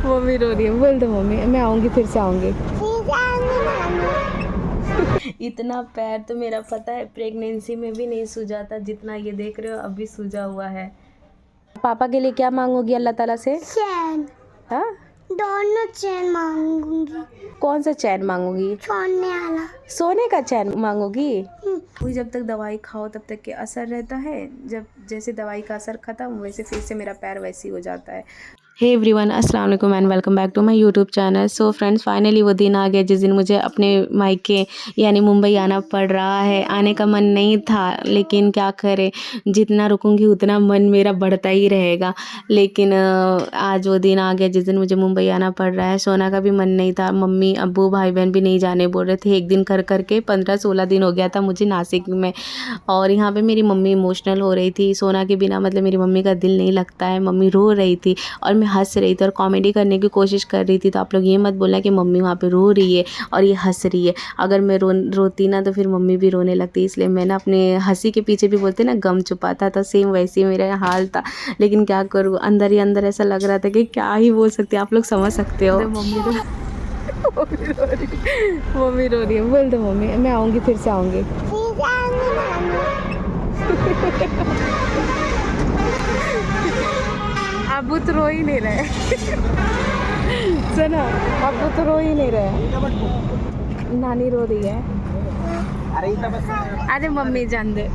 Mummy रो रही है, बोल दो मम्मी मैं आऊँगी, फिर से आऊँगी। इतना पैर तो मेरा पता है प्रेगनेंसी में भी नहीं सूजा था जितना ये देख रहे हो अभी सूजा हुआ है। पापा के लिए क्या मांगोगी अल्लाह ताला से? चैन। हाँ, दोनों चैन मांगूंगी। कौन सा चैन मांगोगी? सोने वाला। सोने का चैन मांगोगी? जब तक दवाई खाओ तब तक के असर रहता है, जब जैसे दवाई का असर खत्म वैसे फिर से मेरा पैर वैसे ही हो जाता है। हे एवरीवन, अस्सलाम वालेकुम and welcome back to my YouTube channel. So friends, finally वो दिन आ गया जिस दिन मुझे अपने मायके यानी मुंबई आना पड़ रहा है। आने का मन नहीं था लेकिन क्या करें, जितना रुकूंगी उतना मन मेरा बढ़ता ही रहेगा। लेकिन आज वो दिन आ गया जिस दिन मुझे मुंबई आना पड़ रहा है। सोना का भी मन नहीं था, मम्मी अब्बू भाई बहन भी नहीं जाने बोल रहे थे। एक दिन कर करके 15-16 दिन हो गया था मुझे नासिक में, और यहाँ पे मेरी मम्मी इमोशनल हो रही थी। सोना के बिना मतलब मेरी मम्मी का दिल नहीं लगता है। मम्मी रो रही थी और मैं हंस रही थी और कॉमेडी करने की कोशिश कर रही थी। तो आप लोग ये मत बोलना कि मम्मी वहाँ पे रो रही है और ये हंस रही है। अगर मैं रोती ना तो फिर मम्मी भी रोने लगती, इसलिए मैं ना अपने हंसी के पीछे भी बोलते ना गम छुपाता था, सेम वैसे ही मेरा हाल था। लेकिन क्या करूँ, अंदर ही अंदर ऐसा लग रहा था कि क्या ही बोल सकते, आप लोग समझ सकते हो। मम्मी रो रही है, बोल दो मम्मी मैं आऊँगी, फिर से आऊँगी। अबू तो रो ही नहीं रहे। सुनो, अबू तो रो ही नहीं रहे, नानी रो रही है। अरे मम्मी जान दे।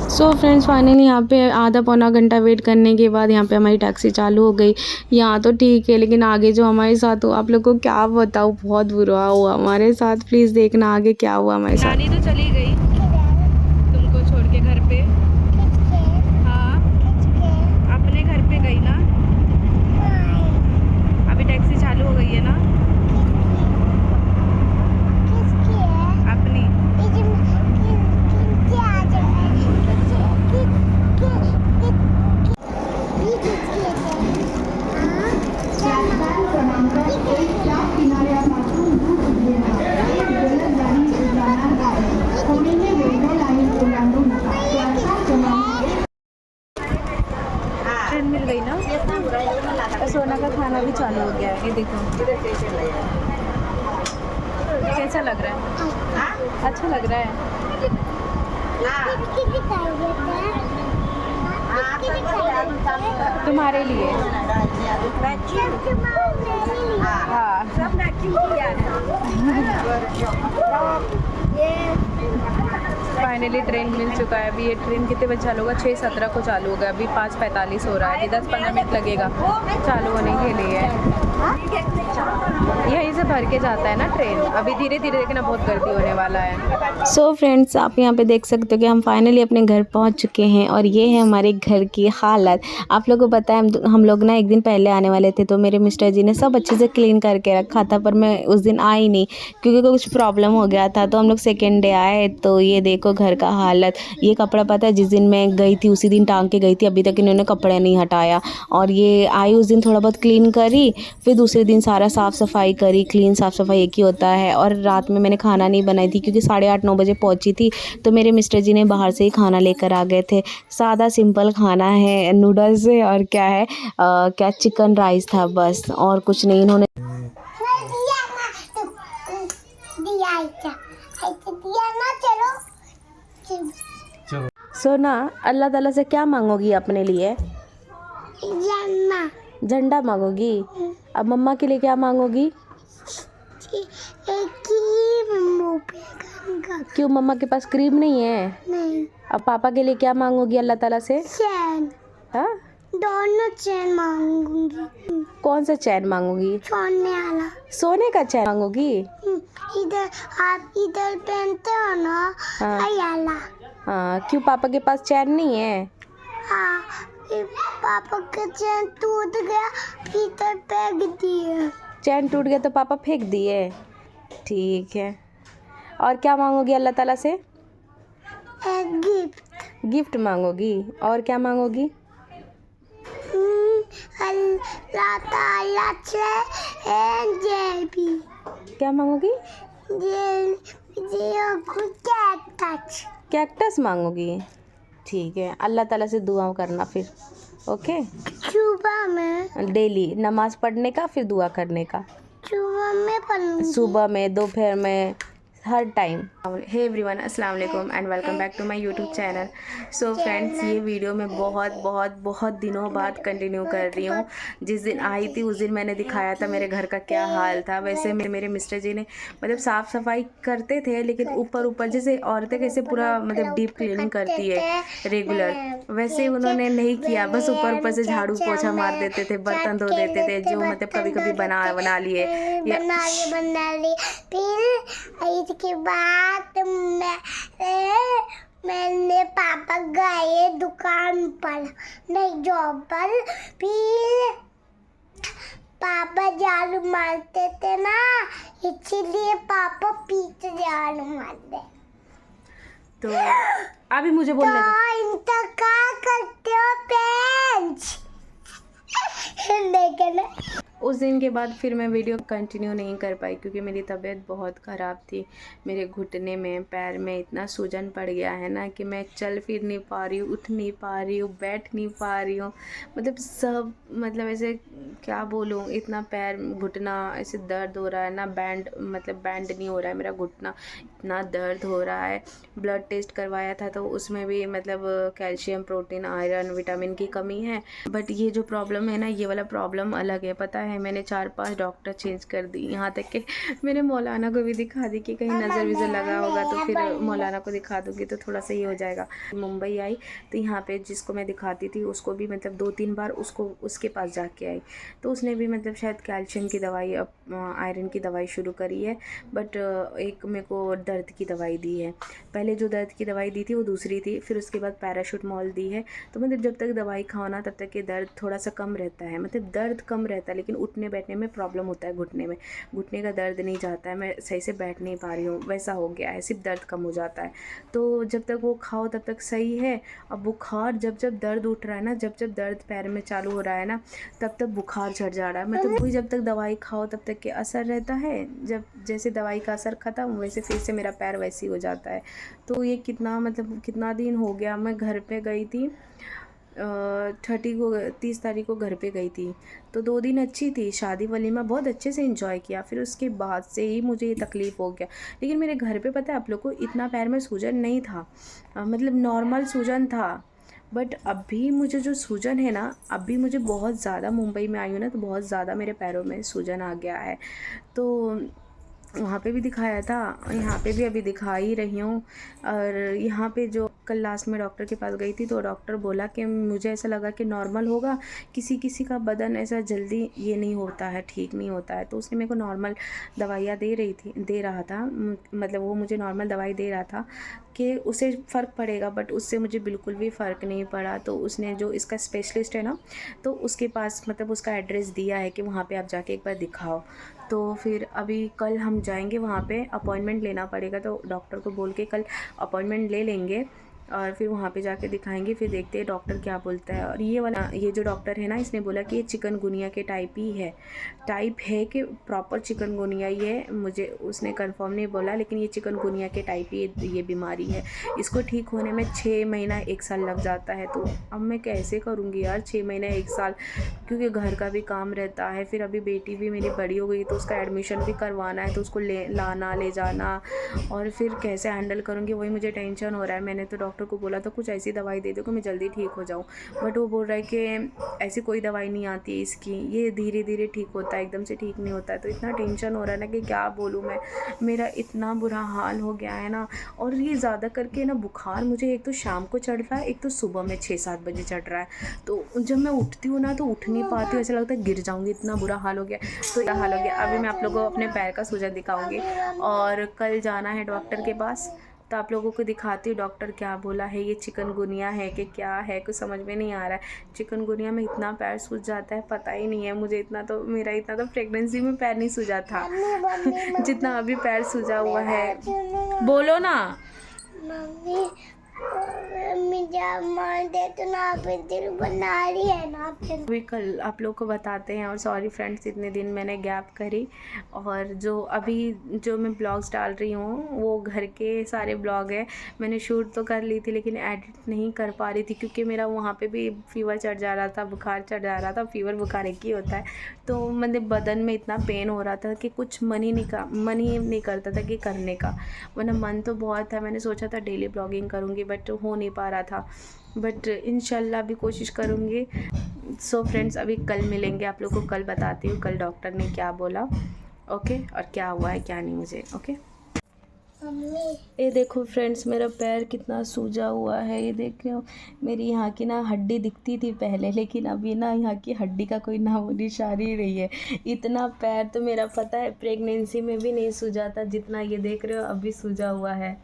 सो फ्रेंड्स, फाइनली यहाँ पे आधा पौना घंटा वेट करने के बाद यहाँ पे हमारी टैक्सी चालू हो गई। यहाँ तो ठीक है लेकिन आगे जो हमारे साथ हुआ आप लोग को क्या बताऊँ, बहुत बुरा हुआ हमारे साथ। प्लीज़ देखना आगे क्या हुआ हमारे साथ। नानी तो चली गई तुमको छोड़ के घर पे। हाँ, अपने घर पे गई ना, अभी टैक्सी चालू हो गई है ना अपनी। ट्रेन मिल गई ना, और सोना का खाना भी चालू हो गया है। ये देखो कैसा लग रहा है, अच्छा लग रहा है। तुम्हारे लिए हाँ। फाइनली ट्रेन मिल चुका है। अभी ये ट्रेन कितने बजे चालू होगा? 6:17 को चालू होगा। अभी 5:45 हो रहा है, अभी 10-15 मिनट लगेगा चालू होने के लिए। यहीं से भर के जाता है ना ट्रेन। अभी धीरे धीरे देखना बहुत गर्दी होने वाला है। सो फ्रेंड्स, आप यहाँ पे देख सकते हो कि हम फाइनली अपने घर पहुँच चुके हैं और ये है हमारे घर की हालत। आप लोगों को पता है हम लोग ना एक दिन पहले आने वाले थे, तो मेरे मिस्टर जी ने सब अच्छे से क्लीन करके रखा था, पर मैं उस दिन आई नहीं क्योंकि कुछ प्रॉब्लम हो गया था। तो हम लोग सेकेंड डे आए तो ये देखो घर का हालत। ये कपड़ा पता है जिस दिन मैं गई थी उसी दिन टांग के गई थी, अभी तक इन्होंने कपड़ा नहीं हटाया। और ये आई उस दिन थोड़ा बहुत क्लीन करी, फिर दूसरे दिन सारा साफ़ सफाई करी। क्लीन साफ़ सफाई एक ही होता है। और रात में मैंने खाना नहीं बनाई थी क्योंकि 8:30-9 बजे पहुंची थी, तो मेरे मिस्टर जी ने बाहर से ही खाना लेकर आ गए थे। सादा सिंपल खाना है, नूडल्स है और क्या है क्या चिकन राइस था बस, और कुछ नहीं। इन्होंने सोना अल्लाह ताला से क्या मांगोगी अपने लिए? झंडा मांगोगी। अब मम्मा के लिए क्या मांगोगी? क्यों, मम्मा के पास क्रीम नहीं है? नहीं। अब पापा के लिए क्या मांगोगी अल्लाह ताला से? चैन। हाँ, दोनों चैन मांगूंगी। कौन सा चैन मांगोगी? सोने वाला। सोने का चैन मांगोगी? इधर आप इधर पहनते हो ना, वाला। हाँ, क्यों पापा के पास चैन नहीं है? हाँ, पापा का चैन टूट गया, इधर फेंक दिए। चैन टूट गया तो पापा फेंक दिए, ठीक है। और क्या मांगोगी अल्लाह ताला से? गिफ्ट। गिफ्ट मांगोगी। और क्या मांगोगी? अल्लाह ताला से जेबी। क्या मांगोगी? कैक्टस। कैक्टस मांगोगी। ठीक है, अल्लाह ताला से दुआ करना फिर, ओके। सुबह में, डेली नमाज पढ़ने का, फिर दुआ करने का, सुबह में पढ़ूंगी। सुबह में, दोपहर में, हर टाइम। हे एवरीवन, अस्सलाम वालेकुम and welcome back to my YouTube channel. So friends, ये वीडियो मैं बहुत दिनों बाद कंटिन्यू कर रही हूँ। जिस दिन आई थी उस दिन मैंने दिखाया था मेरे घर का क्या हाल था। वैसे मेरे मिस्टर जी ने मतलब साफ़ सफाई करते थे, लेकिन ऊपर जैसे औरतें कैसे पूरा मतलब डीप क्लीनिंग करती है रेगुलर, वैसे उन्होंने नहीं किया। बस ऊपर से झाड़ू पोछा मार देते थे, बर्तन धो देते थे, जो मतलब कभी बना लिए बना लिए। फिर इसके बाद मैंने पापा गए दुकान पर, नहीं जॉब पर। फिर पापा झाड़ू मारते थे ना, इसीलिए पापा पीछे झाड़ू मारते। तो अभी मुझे बोलने दो। तो इनका क्या करते हो पेंच? देखना। उस दिन के बाद फिर मैं वीडियो कंटिन्यू नहीं कर पाई, क्योंकि मेरी तबीयत बहुत ख़राब थी। मेरे घुटने में, पैर में इतना सूजन पड़ गया है ना कि मैं चल फिर नहीं पा रही हूँ, उठ नहीं पा रही हूँ, बैठ नहीं पा रही हूँ। मतलब सब मतलब ऐसे क्या बोलूँ, इतना पैर घुटना ऐसे दर्द हो रहा है ना, बैंड नहीं हो रहा है मेरा घुटना, इतना दर्द हो रहा है। ब्लड टेस्ट करवाया था तो उसमें भी मतलब कैल्शियम, प्रोटीन, आयरन, विटामिन की कमी है। बट ये जो प्रॉब्लम है ना, ये वाला प्रॉब्लम अलग है। पता है, मैंने 4-5 डॉक्टर चेंज कर दी, यहाँ तक कि मैंने मौलाना को भी दिखा दी कि कहीं नज़र विज़र लगा होगा तो फिर मौलाना को दिखा दूँगी तो थोड़ा सही हो जाएगा। मुंबई आई तो यहाँ पे जिसको मैं दिखाती थी उसको भी मतलब 2-3 बार उसके पास जाके आई, तो उसने भी मतलब शायद कैल्शियम की दवाई, अब आयरन की दवाई शुरू करी है। बट एक मेरे को दर्द की दवाई दी है। पहले जो दर्द की दवाई दी थी वो दूसरी थी, फिर उसके बाद पैराशूटमॉल दी है। तो मतलब जब तक दवाई खाओ ना तब तक ये दर्द थोड़ा सा कम रहता है, मतलब दर्द कम रहता है, लेकिन उठने बैठने में प्रॉब्लम होता है। घुटने का दर्द नहीं जाता है, मैं सही से बैठ नहीं पा रही हूँ, वैसा हो गया है, सिर्फ दर्द कम हो जाता है। तो जब तक वो खाओ तब तक सही है। अब बुखार जब दर्द उठ रहा है ना, जब दर्द पैर में चालू हो रहा है ना, तब बुखार चढ़ जा रहा है। मतलब वही जब तक दवाई खाओ तब तक के असर रहता है, जब जैसे दवाई का असर ख़त्म वैसे फिर से मेरा पैर वैसे ही हो जाता है। तो ये कितना दिन हो गया। मैं घर पे गई थी 30 तारीख को घर पे गई थी, तो 2 दिन अच्छी थी, शादी वलीमा बहुत अच्छे से एंजॉय किया। फिर उसके बाद से ही मुझे ये तकलीफ़ हो गया। लेकिन मेरे घर पे पता है आप लोग को, इतना पैर में सूजन नहीं था, मतलब नॉर्मल सूजन था। बट अभी मुझे जो सूजन है ना, अभी मुझे बहुत ज़्यादा, मुंबई में आई हूँ ना तो बहुत ज़्यादा मेरे पैरों में सूजन आ गया है। तो वहाँ पे भी दिखाया था, यहाँ पे भी अभी दिखा ही रही हूँ। और यहाँ पे जो कल लास्ट में डॉक्टर के पास गई थी तो डॉक्टर बोला कि मुझे ऐसा लगा कि नॉर्मल होगा, किसी का बदन ऐसा जल्दी ये नहीं होता है, ठीक नहीं होता है। तो उसने मेरे को नॉर्मल दवाइयाँ दे रहा था, मतलब वो मुझे नॉर्मल दवाई दे रहा था कि उससे फ़र्क पड़ेगा, बट उससे मुझे बिल्कुल भी फ़र्क नहीं पड़ा। तो उसने जो इसका स्पेशलिस्ट है ना, तो उसके पास मतलब उसका एड्रेस दिया है कि वहाँ पे आप जाके एक बार दिखाओ। तो फिर अभी कल हम जाएंगे वहाँ पे, अपॉइंटमेंट लेना पड़ेगा, तो डॉक्टर को बोल के कल अपॉइंटमेंट ले लेंगे और फिर वहाँ पे जाके दिखाएंगे। फिर देखते हैं डॉक्टर क्या बोलता है। और ये जो डॉक्टर है ना, इसने बोला कि ये चिकनगुनिया के टाइप है कि प्रॉपर चिकनगुनिया ही है। मुझे उसने कंफर्म नहीं बोला, लेकिन ये चिकनगुनिया के टाइप ही ये बीमारी है। इसको ठीक होने में 6 महीना 1 साल लग जाता है। तो अब मैं कैसे करूँगी यार 6 महीना 1 साल, क्योंकि घर का भी काम रहता है। फिर अभी बेटी भी मेरी बड़ी हो गई तो उसका एडमिशन भी करवाना है, तो उसको ले जाना और फिर कैसे हैंडल करूँगी, वही मुझे टेंशन हो रहा है। मैंने तो डॉक्टर को बोला तो कुछ ऐसी दवाई दे दो कि मैं जल्दी ठीक हो जाऊँ, बट वो बोल रहा है कि ऐसी कोई दवाई नहीं आती है इसकी, ये धीरे धीरे ठीक होता है, एकदम से ठीक नहीं होता है। तो इतना टेंशन हो रहा है ना कि क्या बोलूँ मैं, मेरा इतना बुरा हाल हो गया है ना। और ये ज़्यादा करके ना बुखार मुझे एक तो शाम को चढ़ रहा है, एक तो सुबह में 6-7 बजे चढ़ रहा है। तो जब मैं उठती हूँ ना तो उठ नहीं पाती हूँ, ऐसा लगता है गिर जाऊँगी, इतना बुरा हाल हो गया। तो यह हाल हो गया। अभी मैं आप लोगों को अपने पैर का सूजन दिखाऊँगी और कल जाना है डॉक्टर के पास, तो आप लोगों को दिखाती हूँ डॉक्टर क्या बोला है। ये चिकनगुनिया है कि क्या है, कुछ समझ में नहीं आ रहा है। चिकनगुनिया में इतना पैर सूज जाता है, पता ही नहीं है मुझे। मेरा इतना तो प्रेगनेंसी में पैर नहीं सूजा था जितना अभी पैर सूजा हुआ है। बोलो ना। मम्मी मम्मी जब मार दे तो ना पे दिल बना रही है ना पे। अभी कल आप लोग को बताते हैं। और सॉरी फ्रेंड्स, इतने दिन मैंने गैप करी। और जो मैं ब्लॉग्स डाल रही हूँ वो घर के सारे ब्लॉग हैं। मैंने शूट तो कर ली थी लेकिन एडिट नहीं कर पा रही थी क्योंकि मेरा वहाँ पे भी फीवर चढ़ जा रहा था, बुखार चढ़ जा रहा था। फीवर बुखार एक ही होता है। तो मतलब बदन में इतना पेन हो रहा था कि कुछ मन ही नहीं करता था कि करने का। वरना मन तो बहुत था, मैंने सोचा था डेली ब्लॉगिंग करूँगी बट हो नहीं पा रहा था। बट इंशाल्लाह अभी कोशिश करूँगी। सो फ्रेंड्स, अभी कल मिलेंगे। आप लोग को कल बताती हूँ कल डॉक्टर ने क्या बोला, ओके, और क्या हुआ है क्या नहीं मुझे, ओके। मम्मी ये देखो फ्रेंड्स, मेरा पैर कितना सूजा हुआ है। ये देख रहे हो, मेरी यहाँ की ना हड्डी दिखती थी पहले, लेकिन अभी ना यहाँ की हड्डी का कोई नामो निशान ही नहीं है। इतना पैर तो मेरा पता है प्रेगनेंसी में भी नहीं सूजा था जितना ये देख रहे हो अभी सूजा हुआ है,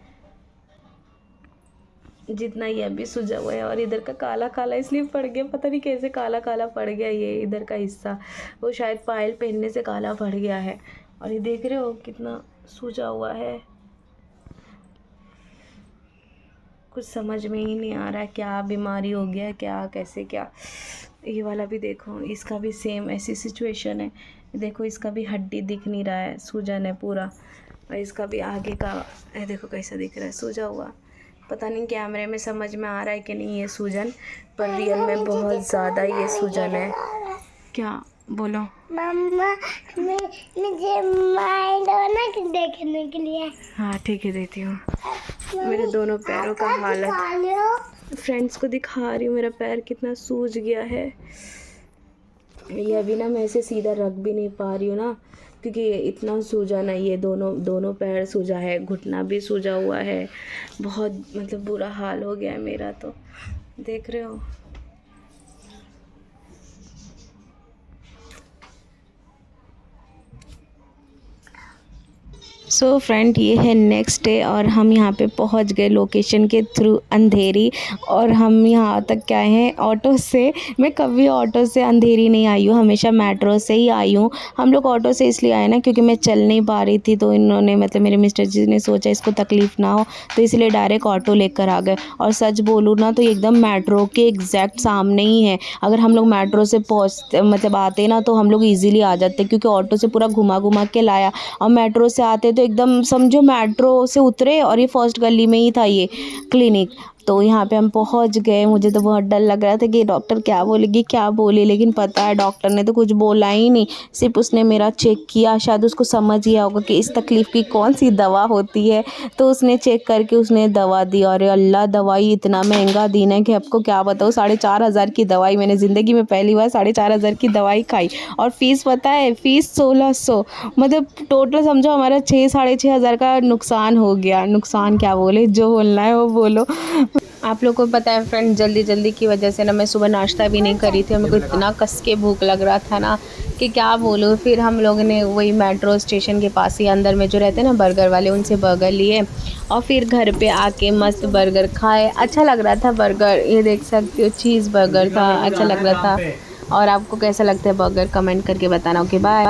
जितना ये अभी सूजा हुआ है। और इधर का काला काला इसलिए पड़ गया, पता नहीं कैसे काला काला पड़ गया ये इधर का हिस्सा। वो शायद पायल पहनने से काला पड़ गया है। और ये देख रहे हो कितना सूजा हुआ है। कुछ समझ में ही नहीं आ रहा है क्या बीमारी हो गया, क्या कैसे क्या। ये वाला भी देखो, इसका भी सेम ऐसी सिचुएशन है। देखो इसका भी हड्डी दिख नहीं रहा है, सूजन है पूरा। और इसका भी आगे का ये देखो कैसा दिख रहा है, सूजा हुआ। पता नहीं कैमरे में समझ में आ रहा है कि नहीं ये सूजन, पर रियल में बहुत ज़्यादा ये सूजन है। क्या बोलो मम्मा मुझे माइंड ना कि देखने के लिए। हाँ ठीक है, देती हूँ। मेरे दोनों पैरों का हालत फ्रेंड्स को दिखा रही हूँ, मेरा पैर कितना सूज गया है। ये अभी ना मैं इसे सीधा रख भी नहीं पा रही हूँ ना, क्योंकि ये इतना सूजा ना, ये दोनों पैर सूजा है, घुटना भी सूजा हुआ है। बहुत मतलब बुरा हाल हो गया है मेरा तो, देख रहे हो। सो फ्रेंड, ये है नेक्स्ट डे और हम यहाँ पे पहुँच गए लोकेशन के थ्रू अंधेरी। और हम यहाँ तक क्या है ऑटो से। मैं कभी ऑटो से अंधेरी नहीं आई हूँ, हमेशा मेट्रो से ही आई हूँ। हम लोग ऑटो से इसलिए आए ना क्योंकि मैं चल नहीं पा रही थी, तो इन्होंने मतलब मेरे मिस्टर जी ने सोचा इसको तकलीफ़ ना हो, तो इसलिए डायरेक्ट ऑटो लेकर आ गए। और सच बोलूँ ना तो एकदम मेट्रो के एग्जैक्ट सामने ही है। अगर हम लोग मेट्रो से मतलब आते ना तो हम लोग ईज़िली आ जाते, क्योंकि ऑटो से पूरा घुमा के लाया। और मेट्रो से आते तो एकदम समझो मेट्रो से उतरे और ये फर्स्ट गली में ही था ये क्लिनिक। तो यहाँ पे हम पहुँच गए। मुझे तो बहुत डर लग रहा था कि डॉक्टर क्या बोलेगी क्या बोले, लेकिन पता है डॉक्टर ने तो कुछ बोला ही नहीं। सिर्फ उसने मेरा चेक किया, शायद उसको समझ गया होगा कि इस तकलीफ़ की कौन सी दवा होती है, तो उसने चेक करके उसने दवा दी। और अल्लाह, दवाई इतना महंगा दी ना कि आपको क्या बताऊँ। 4,500 की दवाई, मैंने ज़िंदगी में पहली बार 4,500 की दवाई खाई। और फ़ीस पता है, फ़ीस 1,600, मतलब टोटल समझो हमारा 6-6,500 का नुकसान हो गया। नुकसान क्या बोले, जो बोलना है वो बोलो। आप लोग को पता है फ्रेंड, जल्दी की वजह से ना मैं सुबह नाश्ता भी नहीं करी थी और मेरे को इतना कस के भूख लग रहा था ना कि क्या बोलूँ। फिर हम लोगों ने वही मेट्रो स्टेशन के पास ही अंदर में जो रहते हैं ना बर्गर वाले, उनसे बर्गर लिए और फिर घर पे आके मस्त बर्गर खाए। अच्छा लग रहा था बर्गर, ये देख सकते हो चीज़ बर्गर था, अच्छा लग रहा था। और आपको कैसा लगता है बर्गर, कमेंट करके बताना। Okay bye.